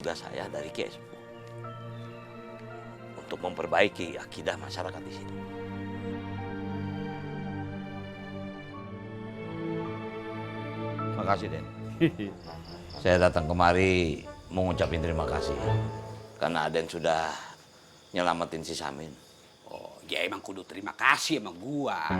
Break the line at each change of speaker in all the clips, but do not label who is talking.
tugas saya dari Kiai Sepuh untuk memperbaiki akidah masyarakat di sini. Makasih, Den. Saya datang kemari mau ngucapin terima kasih karena Aden sudah nyelamatin si Samin.
Oh, ya emang kudu terima kasih sama gua.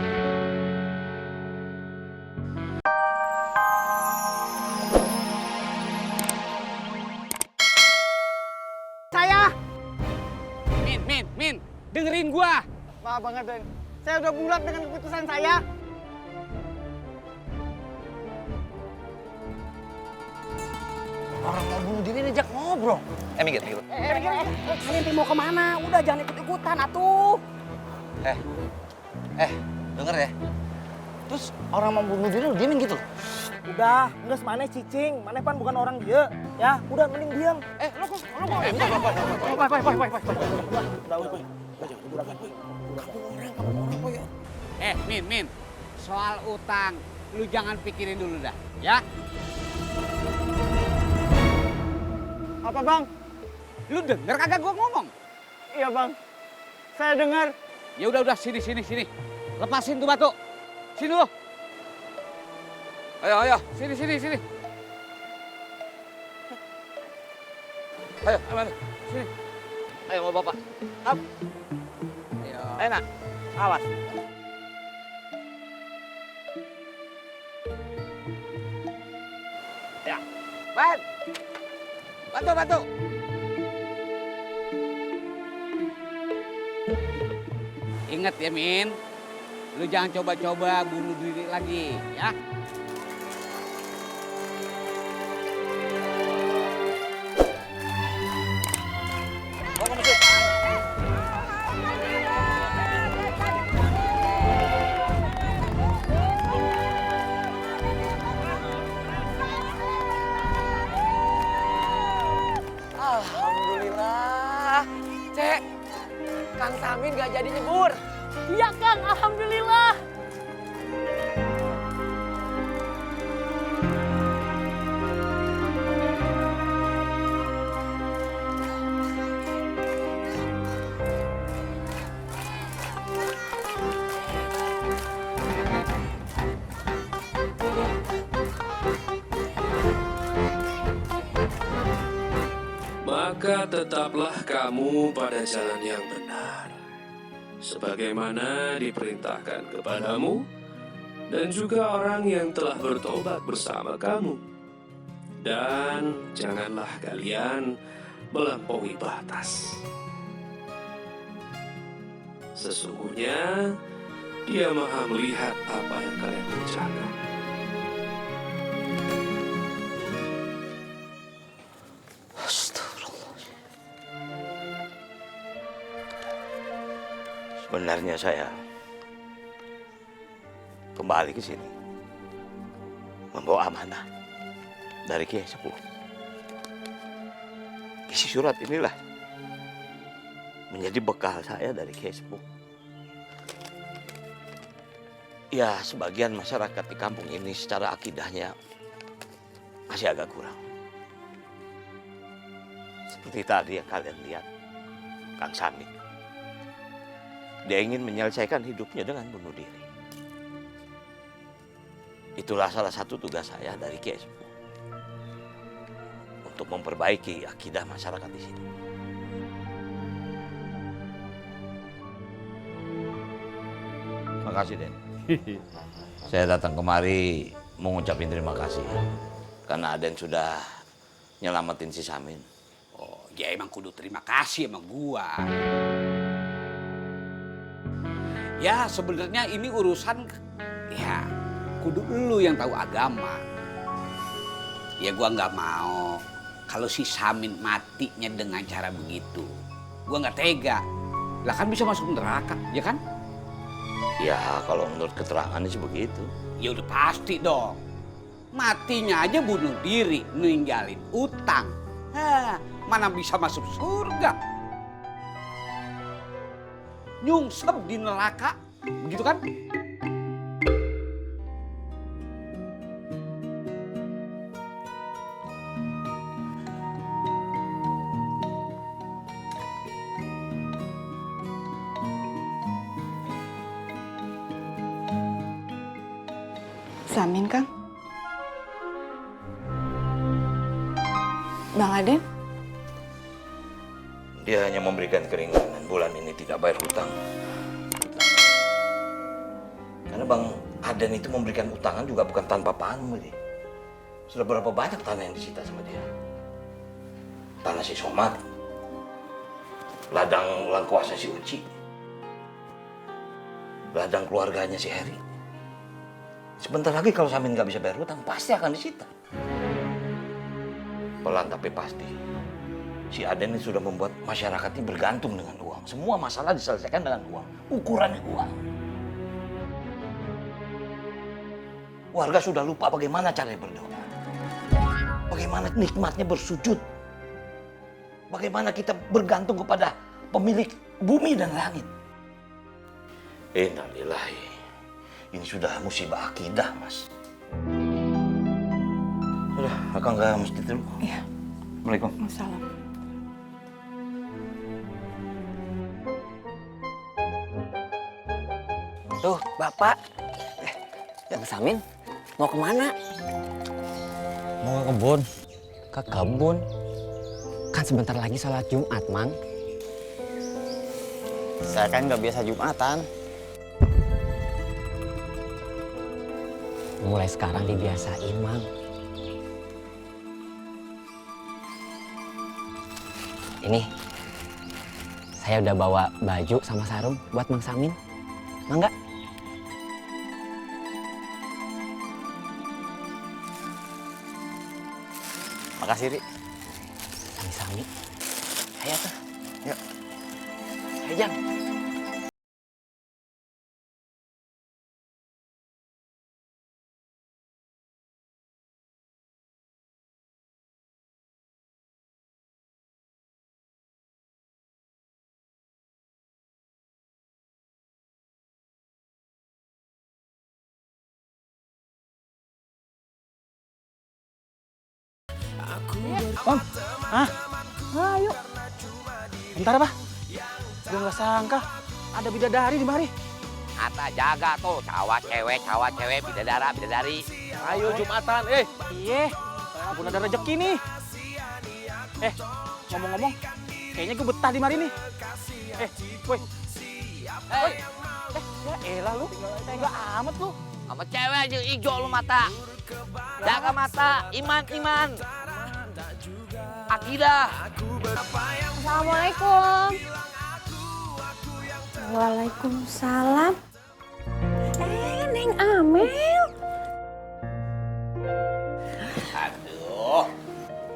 Saya.
Min, dengerin gua.
Maaf banget, Den. Saya udah bulat dengan keputusan saya.
Orang mau bunuh diri diajak ngobrol. Minggir.
Kalian mau kemana? Udah jangan ikut-ikutan, atuh.
Denger ya. Terus orang mau bunuh diri lu diemin gitu?
Udah, nges mana cicing, mana pan bukan orang dia. Ya, udah mending diam.
Lo kok?
Min, soal utang lu jangan pikirin dulu dah, ya.
Apa, Bang?
Lu denger kagak gua ngomong?
Iya, Bang. Saya dengar.
Ya udah sini. Lepasin tuh batu. Sini lu. Ayo. Sini.
Ayo, mana?
Sini.
Ayo mau bapak. Up. Ayo nak, awas. Ya,
Batu. Ingat ya, Min. Lu jangan coba-coba bunuh diri lagi, ya.
Alhamdulillah. Cek, Kang Samin gak jadi nyebur.
Iya, Kang. Alhamdulillah.
Maka tetaplah kamu pada jalan yang benar, sebagaimana diperintahkan kepadamu, dan juga orang yang telah bertobat bersama kamu. Dan janganlah kalian melampaui batas. Sesungguhnya Dia Maha melihat apa yang kalian kerjakan.
Sebenarnya saya kembali ke sini membawa amanah dari Kiai Sepuh. Isi surat inilah menjadi bekal saya dari Kiai Sepuh. Ya, sebagian masyarakat di kampung ini secara akidahnya masih agak kurang. Seperti tadi yang kalian lihat, Kang Samin. Dia ingin menyelesaikan hidupnya dengan bunuh diri. Itulah salah satu tugas saya dari Kiai Sepuh untuk memperbaiki akidah masyarakat di sini. Makasih, Den. Saya datang kemari mau ngucapin terima kasih karena Aden sudah nyelamatin si Samin.
Oh, ya emang kudu terima kasih sama gua. Ya sebenarnya ini urusan ya kudu lu yang tahu agama. Ya gua nggak mau kalau si Samin matinya dengan cara begitu. Gua nggak tega. Lah kan bisa masuk neraka, ya kan?
Ya kalau menurut keterangannya sih begitu.
Ya udah pasti dong. Matinya aja bunuh diri, ninggalin utang. Hah, mana bisa masuk surga? Nyungsep di neraka, begitu kan?
Samin, Kang. Bang Aden?
Dia hanya memberikan keringanan, bulan ini tidak bayar hutang. Karena Bang Aden itu memberikan utangan juga bukan tanpa pamrih. Sudah berapa banyak tanah yang disita sama dia? Tanah si Somad, ladang langkuasnya si Uci, ladang keluarganya si Heri. Sebentar lagi kalau Samin nggak bisa bayar hutang, pasti akan disita. Pelan tapi pasti. Si Aden ini sudah membuat masyarakat ini bergantung dengan uang. Semua masalah diselesaikan dengan uang. Ukurannya uang. Warga sudah lupa bagaimana caranya berdoa. Bagaimana nikmatnya bersujud. Bagaimana kita bergantung kepada pemilik bumi dan langit. Innalillahi. Ini sudah musibah akidah, Mas. Sudah, Akang ke masjid dulu.
Iya.
Assalamualaikum.
Assalam.
Tuh, Bapak. Bang Samin, mau kemana?
Mau ke kebun.
Ke kebun. Kan sebentar lagi sholat Jumat, Mang.
Saya kan nggak biasa Jumatan.
Mulai sekarang dibiasain, Mang. Ini, saya udah bawa baju sama sarung buat Mang Samin. Mangga?
Makasih, Ri.
Sami-sami.
Ayo tuh. Yuk.
Ayo, Jang.
Om, ayo. Bentar, Pak. Gue nggak sangka ada bidadari di mari.
Ata jaga tuh, cawat cewek, bidadari.
Ayo Jumatan, Iya, pun ada rezeki nih. Ngomong-ngomong, kayaknya gue betah di mari nih. Woi. Ya elah lu, tega amat lu.
Sama cewek aja ijo lu mata. Jaga mata, iman. Akidah.
Assalamualaikum. Waalaikumsalam. Neng Amel.
Aduh,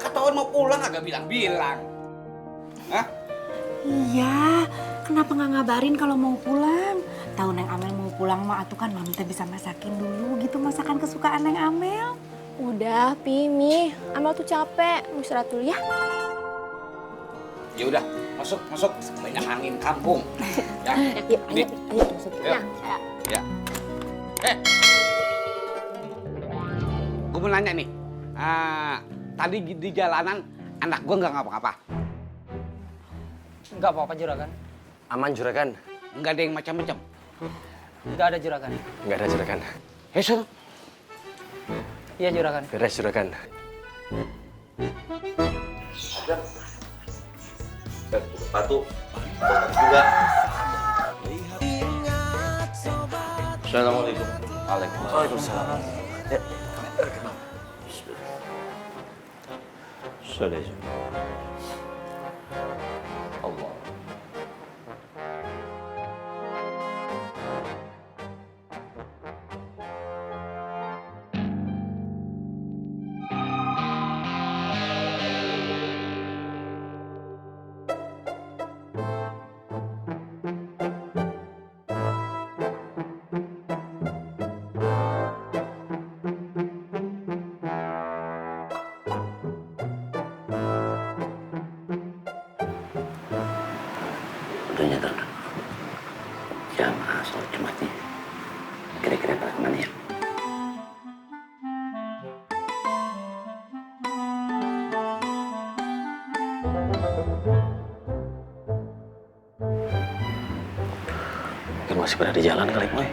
ketahuan mau pulang agak bilang-bilang. Hah?
Iya, kenapa nggak ngabarin kalau mau pulang? Tahu Neng Amel mau pulang mah atuh kan Mami teh bisa masakin dulu gitu masakan kesukaan Neng Amel.
Udah, Pimi. Amel tuh capek. Mau istirahat dulu ya.
Ya udah, masuk. Banyak angin kampung. Ya.
Yuk,
Ini.
ayo masuk.
Yuk. Ya. Gue mau nanya nih. Tadi di jalanan anak gue nggak ngapa-ngapa.
Nggak apa-apa, Juragan.
Aman, Juragan.
Nggak ada yang macam-macam.
Nggak ada, Juragan.
Nggak ada, Juragan.
Hesel.
Iya, Juragan.
Beres, Juragan.
Sepatu, juga. Assalamualaikum.
Waalaikumsalam. Ya.
Sudah. Allah. Udah nyetar. Jamaah sholat Jumatnya. Kira-kira pada kemana ya?
Mungkin masih pada di jalan kali, Boy.